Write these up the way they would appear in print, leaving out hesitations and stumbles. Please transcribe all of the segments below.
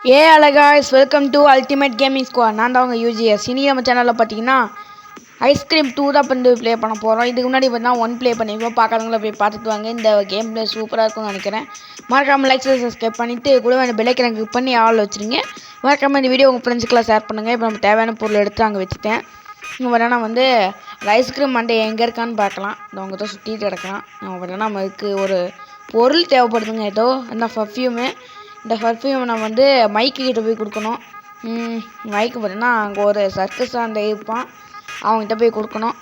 Hello guys, welcome to ultimate gaming squad. நான் தான் உங்கள் யூஜிஎஸ். இனி நம்ம சேனலில் பார்த்தீங்கன்னா ஐஸ்கிரீம் 2 தான் வந்து ப்ளே பண்ண போகிறோம். இதுக்கு முன்னாடி பார்த்தீங்கன்னா 1 ப்ளே பண்ணியிருக்கோம். பார்க்காதவங்கள போய் பார்த்துட்டு வாங்க. இந்த கேம் ப்ளே சூப்பராக இருக்கும்னு நினைக்கிறேன். மறக்காமல் லைக் சப்ஸ்கிரைப் பண்ணிவிட்டு கூட வேண்டிய பெல்லைக்கனை கிளிக் பண்ணி ஆள் வச்சுருங்க. மறக்காமல் இந்த வீடியோ உங்கள் ஃப்ரெண்ட்ஸுக்கெல்லாம் ஷேர் பண்ணுங்கள். இப்போ நம்ம தேவையான பொருள் எடுத்து அங்கே வச்சுட்டேன். இங்கே வேணா வந்து ஐஸ்கிரீம் மண்டே எங்கே இருக்கான்னு பார்க்கலாம். அவங்க தான் சுற்றிட்டு கிடக்கலாம். நம்ம வேணா நமக்கு ஒரு பொருள் தேவைப்படுதுங்க. ஏதோ அந்த பர்ஃப்யூமு. இந்த பர்ஃப்யூம் நம்ம வந்து மைக்கு கிட்ட போய் கொடுக்கணும். மைக்கு பார்த்தீங்கன்னா அங்கே ஒரு சர்க்கஸ் அந்த இருப்பான், அவங்ககிட்ட போய் கொடுக்கணும்.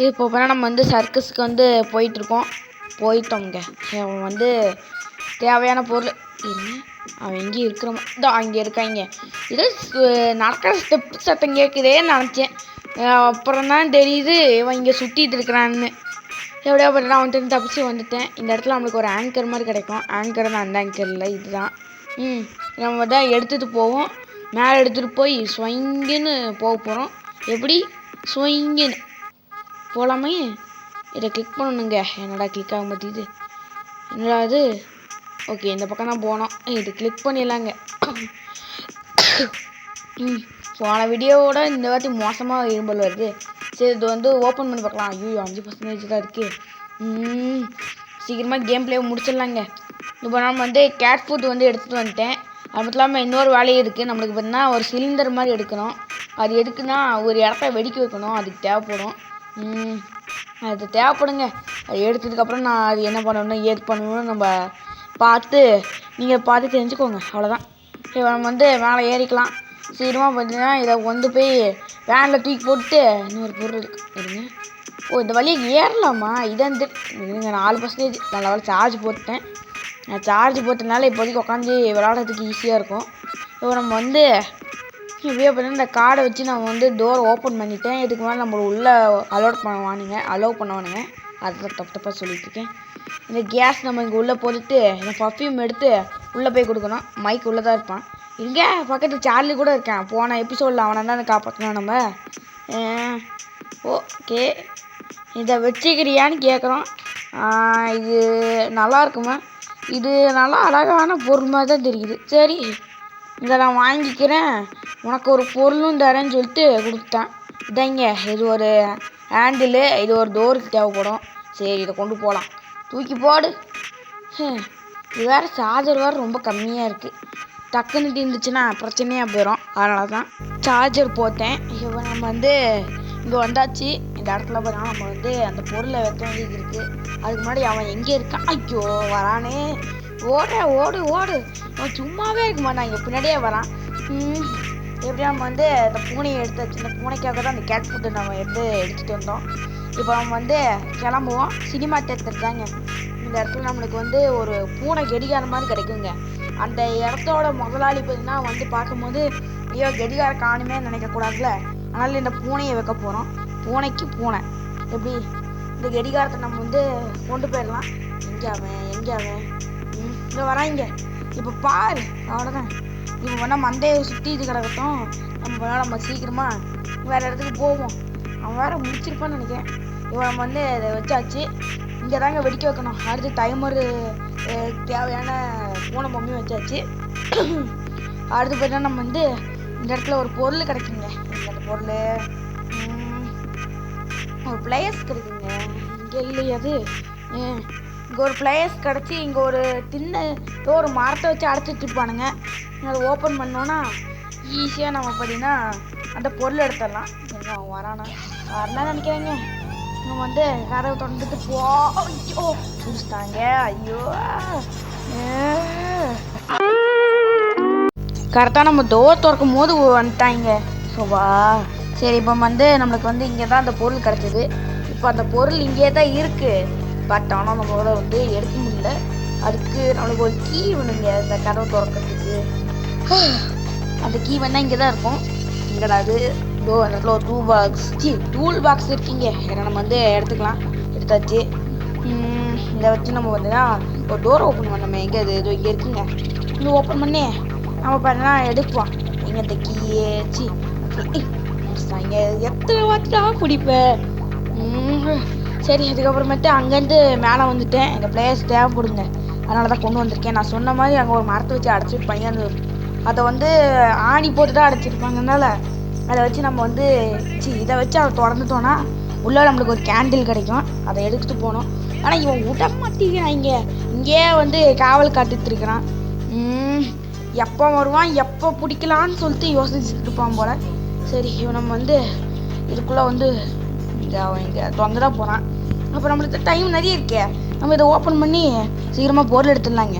இப்போ பார்த்தா நம்ம வந்து சர்க்கஸுக்கு வந்து போயிட்டோங்க. அவன் வந்து தேவையான பொருள் அவன் எங்கேயும் இருக்கிற மாதிரி அங்கே இருக்காங்க. இது நடக்கிற ஸ்டெப்பு சத்தம் கேட்குதேன்னு நினச்சேன். அப்புறம் தான் தெரியுது இவன் இங்கே சுற்றிட்டு இருக்கிறான்னு. எப்படியா பார்த்தா அவன்கிட்ட தப்பிச்சு வந்துட்டேன். இந்த இடத்துல நம்மளுக்கு ஒரு ஆங்கர் மாதிரி கிடைக்கும். ஆங்கர் தான், அந்த ஆங்கர் இல்லை, இதுதான். நம்ம தான் எடுத்துகிட்டு போவோம். மேலே எடுத்துகிட்டு போய் ஸ்வைங்குன்னு போக போகிறோம். எப்படி ஸ்வைங்குன்னு போகலாமே? இதை கிளிக் பண்ணணுங்க. என்னடா கிளிக் ஆக மாட்டேது, என்னடா அது? ஓகே, இந்த பக்கம் தான் போனோம். இது கிளிக் பண்ணிடலாங்க. போன வீடியோவோட இந்த வாட்டி மோசமாக இரும்பல் வருது. சரி, இது வந்து ஓப்பன் பண்ணி பார்க்கலாம். ஐயோ, 5% தான் இருக்குது. சீக்கிரமாக கேம் பிளே முடிச்சிடலாங்க. இப்போ நம்ம வந்து கேட் ஃபுட் வந்து எடுத்துகிட்டு வந்துட்டேன். அது மட்டும் இல்லாமல் இன்னொரு வேலையும் இருக்குது. நம்மளுக்கு பார்த்தீங்கன்னா ஒரு சிலிண்டர் மாதிரி எடுக்கணும். அது எதுக்குன்னா ஒரு இடத்த வெடிக்க வைக்கணும். அதுக்கு தேவைப்படும். அது தேவைப்படுங்க. அது எடுத்ததுக்கப்புறம் நான் அது என்ன பண்ணணும் ஏது பண்ணணும்னு நம்ம பார்த்து நீங்கள் பார்த்து தெரிஞ்சுக்கோங்க. அவ்வளோதான். இப்போ நம்ம வந்து மேலே ஏறிக்கலாம். சீக்கிரமாக பார்த்தீங்கன்னா இதை கொண்டு போய் வேனில் தூக்கி போட்டு இன்னொரு பொருள் இருக்குங்க. ஓ, இந்த வழியை ஏறலாமா? இதான் இருங்க, 4% நல்ல வேலை சார்ஜ் போட்டேன். நான் சார்ஜ் போட்டதுனால இப்போதைக்கு உட்காந்து விளாட்றதுக்கு ஈஸியாக இருக்கும். இப்போ நம்ம வந்து இப்படியே பார்த்தீங்கன்னா இந்த கார்டை வச்சு நம்ம வந்து டோர் ஓப்பன் பண்ணிட்டேன். இதுக்கு மேலே நம்ம உள்ளே அலோவ் பண்ணுவானுங்க. அதுதான் தப்பாக சொல்லிட்டுருக்கேன். இந்த கேஸ் நம்ம இங்கே உள்ளே போட்டுட்டு இந்த பர்ஃப்யூம் எடுத்து உள்ளே போய் கொடுக்கணும். மைக் உள்ளே தான் இருப்பான். இங்கே பக்கத்து சார்லி கூட இருக்கேன். போன எபிசோடில் அவனை தான் காப்பாற்றணும் நம்ம. ஓகே, இதை வச்சுக்கிறியான்னு கேட்குறோம். இது நல்லா இருக்குமா? இது நல்லா அழகான பொருள் மாதிரி தான் தெரியுது. சரி, இதை நான் வாங்கிக்கிறேன், உனக்கு ஒரு பொருளும் தரேன்னு சொல்லிட்டு கொடுத்தான். இதாங்க, இது ஒரு ஹேண்டிலு, இது ஒரு டோருக்கு தேவைப்படும். சரி, இதை கொண்டு போகலாம். தூக்கி போடு. இது வேறு சார்ஜர் வேறு ரொம்ப கம்மியாக இருக்குது. டக்குன்னு இருந்துச்சுன்னா பிரச்சனையாக போயிடும். அதனால தான் சார்ஜர் போட்டேன். இப்போ நம்ம வந்து இங்கே வந்தாச்சு. இந்த இடத்துல பார்த்தா நம்ம வந்து அந்த பொருளை வைக்க வேண்டியது இருக்குது. அதுக்கு முன்னாடி அவன் எங்கே இருக்கான்? ஐயோ, வரானே! ஓடு. அவன் சும்மாவே இருக்க மாட்டான், இங்கே பின்னாடியே வரான். எப்படியா நம்ம வந்து அந்த பூனையை எடுத்தாச்சு. இந்த பூனைக்காக தான் அந்த கேட் ஃபுட்டு நம்ம எடுத்துகிட்டு வந்தோம். இப்போ நம்ம வந்து கிளம்புவோம். சினிமா தேட்டர் தாங்க. இந்த இடத்துல நம்மளுக்கு வந்து ஒரு பூனை கெடிகாரம் மாதிரி கிடைக்குங்க. அந்த இடத்தோட முதலாளி பார்த்தீங்கன்னா வந்து பார்க்கும்போது ஐயோ கெடிகாரம் காணுமே நினைக்கக்கூடாதுல. அதனால இந்த பூனையை வைக்க போகிறோம். பூனைக்கு பூனை எப்படி இந்த கெடிகாரத்தை நம்ம வந்து கொண்டு போயிடலாம். எங்கே அவன் இங்கே வராங்க. இப்போ பாரு, அவ்வளோதான். இப்போ வேணால் மண்டையை சுற்றி இது கிடக்கட்டும். நம்ம சீக்கிரமாக வேறு இடத்துக்கு போவோம். அவன் வேறு முடிச்சிருப்பான்னு நினைக்கிறேன். இப்போ நம்ம வந்து இதை வச்சாச்சு. இங்கே தாங்க வெடிக்க வைக்கணும். அடுத்து டைமர் தேவையான பூனை பொம்மையும் வச்சாச்சு. அடுத்து பார்த்தீங்கன்னா நம்ம வந்து இந்த இடத்துல ஒரு பொருள் கிடைக்குங்க. அந்த பொருள் ஒரு பிளேயர்ஸ் கிடைக்குங்க. இங்கே இல்லையா அது? இங்கே ஒரு பிளேயர்ஸ் கிடச்சி இங்கே ஒரு ஒரு மரத்தை வச்சு அடைச்சிட்டு இருப்பானுங்க. அதை ஓப்பன் பண்ணோன்னா ஈஸியாக நம்ம பார்த்தீங்கன்னா அந்த பொருள் எடுத்துடலாம். அவன் வரலாம் நினைக்கிறாங்க. நம்ம வந்து கதவை திறந்துட்டு ஐயோ பிடிச்சிட்டாங்க. ஐயோ, கரெக்டாக நம்ம டோர் திறக்கும் போது வந்துட்டாங்க. சோவா, சரி. இப்போ வந்து நம்மளுக்கு வந்து இங்கே தான் அந்த பொருள் கிடச்சிது. இப்போ அந்த பொருள் இங்கே தான் இருக்குது. பட் ஆனால் நம்மளோட வந்து எடுக்க முடியல. அதுக்கு நம்மளுக்கு ஒரு கீ வேணுங்க. இந்த கதவை திறக்கிறதுக்கு அந்த கீ வேணால் இங்கே தான் இருக்கும். இங்கடாது அந்த இடத்துல ஒரு டூல் பாக்ஸ் இருக்கீங்க. ஏன்னா நம்ம வந்து எடுத்தாச்சு. இதை வச்சு நம்ம வந்துன்னா ஒரு டோர் ஓப்பன் பண்ணோமே. எங்கே இது இங்கே இருக்குங்க. இது ஓப்பன் பண்ணி நம்ம பார்த்தீங்கன்னா எடுப்போம். எங்கே இந்த கீயே இங்கே எத்தனை வாட்டிடா குடிப்பேன். சரி, அதுக்கப்புறமேட்டு அங்கேருந்து மேலே வந்துட்டேன். எங்கள் பிளேயர்ஸ் தேவைப்படுங்க. அதனால தான் கொண்டு வந்திருக்கேன். நான் சொன்ன மாதிரி அங்கே ஒரு மரத்தை வச்சு அடைச்சிட்டு பையன் அதை வந்து ஆணி போட்டு தான் அடைச்சிருப்பாங்கனால அதை வச்சு நம்ம வந்து இதை வச்சு அதை திறந்துட்டோன்னா உள்ளே நம்மளுக்கு ஒரு கேண்டில் கிடைக்கும். அதை எடுத்துகிட்டு போகணும். ஆனால் இவன் விட மாட்டேங்கிறான். இங்கேயே வந்து காவல் காத்துட்டு இருக்கிறான். எப்போ வருவான், எப்போ பிடிக்கலான்னு சொல்லிட்டு யோசிச்சுட்டு இருப்பான் போல். சரி, இவன் நம்ம வந்து இதுக்குள்ளே வந்து இங்கே திறந்து தான் போகிறான். அப்போ நம்மளுக்கு டைம் நிறைய இருக்கே, நம்ம இதை ஓப்பன் பண்ணி சீக்கிரமாக பொருள் எடுத்துடலாங்க.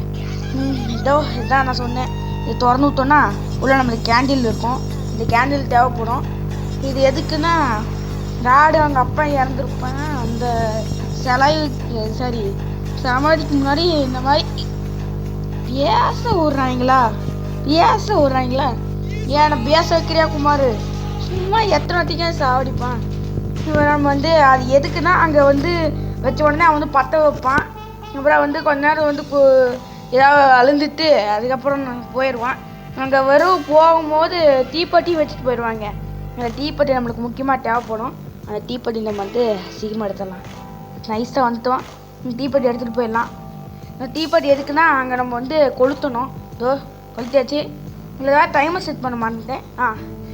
இதான் நான் சொன்னேன், இதை திறந்து விட்டோன்னா உள்ளே நம்மளுக்கு கேண்டில் இருக்கும். இந்த கேண்டில் தேவைப்படும். இது எதுக்குன்னா ராடு அவங்க அப்பா இறந்துருப்பான், அந்த சமாதிக்கு முன்னாடி இந்த மாதிரி பேச விட்றாங்களா ஏன்னா பேச வைக்கிறியா குமார்? சும்மா எத்தனை வாட்டிக்கும் சாவடிப்பான். நம்ம வந்து அது எதுக்குன்னா அங்கே வந்து வச்ச உடனே அவன் வந்து பற்ற வைப்பான். அப்புறம் வந்து கொஞ்ச நேரம் வந்து ஏதாவது அழுந்துட்டு அதுக்கப்புறம் போயிடுவான். அங்கே வெறும் போகும்போது தீப்பெட்டி வச்சுட்டு போயிடுவாங்க. அந்த தீப்பெட்டி நம்மளுக்கு முக்கியமாக தேவைப்படும். அந்த தீப்பெட்டி நம்ம வந்து சீக்கிரமாக எடுத்துடலாம். நைஸாக வந்துட்டோம், தீப்பெட்டி எடுத்துகிட்டு போயிடலாம். இந்த தீப்பெட்டி எதுக்குன்னா அங்கே நம்ம வந்து கொளுத்தணும். கொளுத்தியாச்சு. இல்லை ஏதாவது டைமர் செட் பண்ண மாட்டேன்.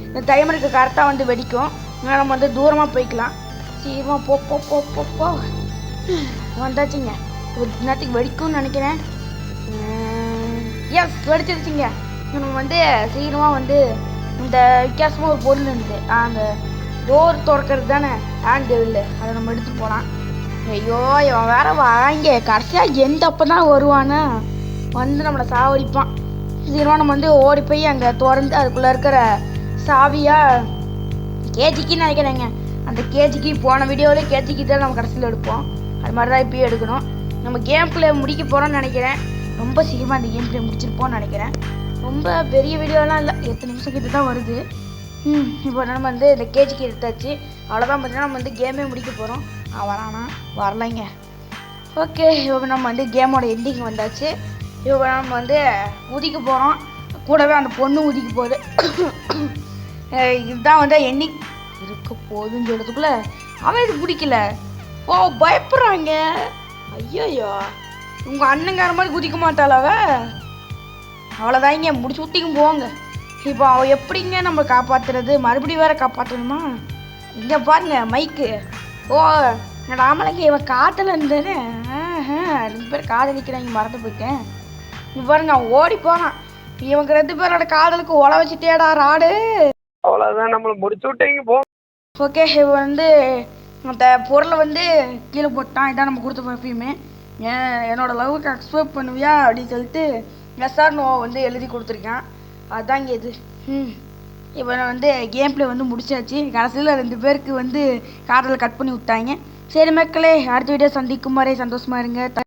இந்த டைமருக்கு கரெக்டாக வந்து வெடிக்கும். நம்ம வந்து தூரமாக போய்க்கலாம். சீக்கிரமாக போ வந்தாச்சுங்க. ஒரு நேரத்துக்கு வெடிக்கும்னு நினைக்கிறேன். எஸ், வெடிச்சிருச்சுங்க. நம்ம வந்து சீக்கிரமாக வந்து இந்த வித்தியாசமாக ஒரு பொருள் இருந்தது, அந்த டோர் திறக்கிறது தானே ஹேண்டில், அதை நம்ம எடுத்து போகலாம். ஐயோ, இவன் வேற வாங்க கடைசியாக எந்த அப்போ தான் வருவானா வந்து நம்மளை சாவடிப்பான். சீக்கிரமாக நம்ம வந்து ஓடி போய் அங்கே திறந்து அதுக்குள்ளே இருக்கிற சாவியாக கேஜிக்கின்னு நினைக்கிறேங்க. அந்த கேஜிக்கு போன வீடியோவில் கேஜிக்கு தான் நம்ம கடைசியில் எடுப்போம். அது மாதிரி தான் இப்போயும் எடுக்கணும். நம்ம கேம் பிளே முடிக்க போகிறோம்னு நினைக்கிறேன். ரொம்ப சீக்கிரமாக அந்த கேம் பிளே முடிச்சிருப்போம்னு நினைக்கிறேன். ரொம்ப பெரிய வீடியோலாம் இல்லை, 8 நிமிஷம் கிட்ட தான் வருது. இப்போ நம்ம வந்து இந்த கேஜிக்கு எடுத்தாச்சு. அவ்வளோதான். பார்த்தீங்கன்னா நம்ம வந்து கேமே முடிக்க போகிறோம். வரானா? வரலைங்க. ஓகே, இப்போ நம்ம வந்து கேமோட எண்டிங் வந்தாச்சு. இப்போ நம்ம வந்து உதிக்க போகிறோம். கூடவே அந்த பொண்ணு உதிக்க போகுது. இதுதான் வந்து எண்டிங் இருக்க போகுதுன்னு சொல்கிறதுக்குள்ளே அவன் இது பிடிக்கல. பயப்படுறாங்க. ஐயோயோ, உங்கள் அண்ணங்கார மாதிரி குதிக்க மாட்டாளாவ? அவ்வளோதான், இங்கே முடிச்சு ஊற்றிக்கும் போங்க. இப்போ அவள் எப்படிங்க நம்ம காப்பாற்றுறது? மறுபடியும் வேற காப்பாற்றணுமா? இங்கே பாருங்க மைக்கு. என்னோட ஆமலைங்க இவன் காட்டில் இருந்தேன்னு 2 பேர் காதலிக்கிறாங்க, மறந்து போயிட்டேன். இங்கே பாருங்க, அவன் ஓடி போனான். இவங்க 2 பேரோட காதலுக்கு ஒலை வச்சுட்டேடா ராடு. அவ்வளோதான், நம்மளை முடிச்சு விட்டீங்க போ. ஓகே, இப்போ வந்து அந்த பொருளை வந்து கீழே போட்டான். இதான் நம்ம கொடுத்த பர்ஃப்யூமு. என்னோட லவ்வுக்கு அக்செப்ட் பண்ணுவியா அப்படின்னு சொல்லிட்டு எஸ்ஆர் நோ வந்து எழுதி கொடுத்துருக்கேன். அதுதான் இங்கே இது. இப்போ நான் வந்து கேம் பிளே வந்து முடிச்சாச்சு. கடைசியில் 2 பேருக்கு வந்து காதலை கட் பண்ணி விட்டாங்க. சரி மக்களே, அடுத்த வீடியோ சந்திக்கும் வரை சந்தோஷமாக இருங்க.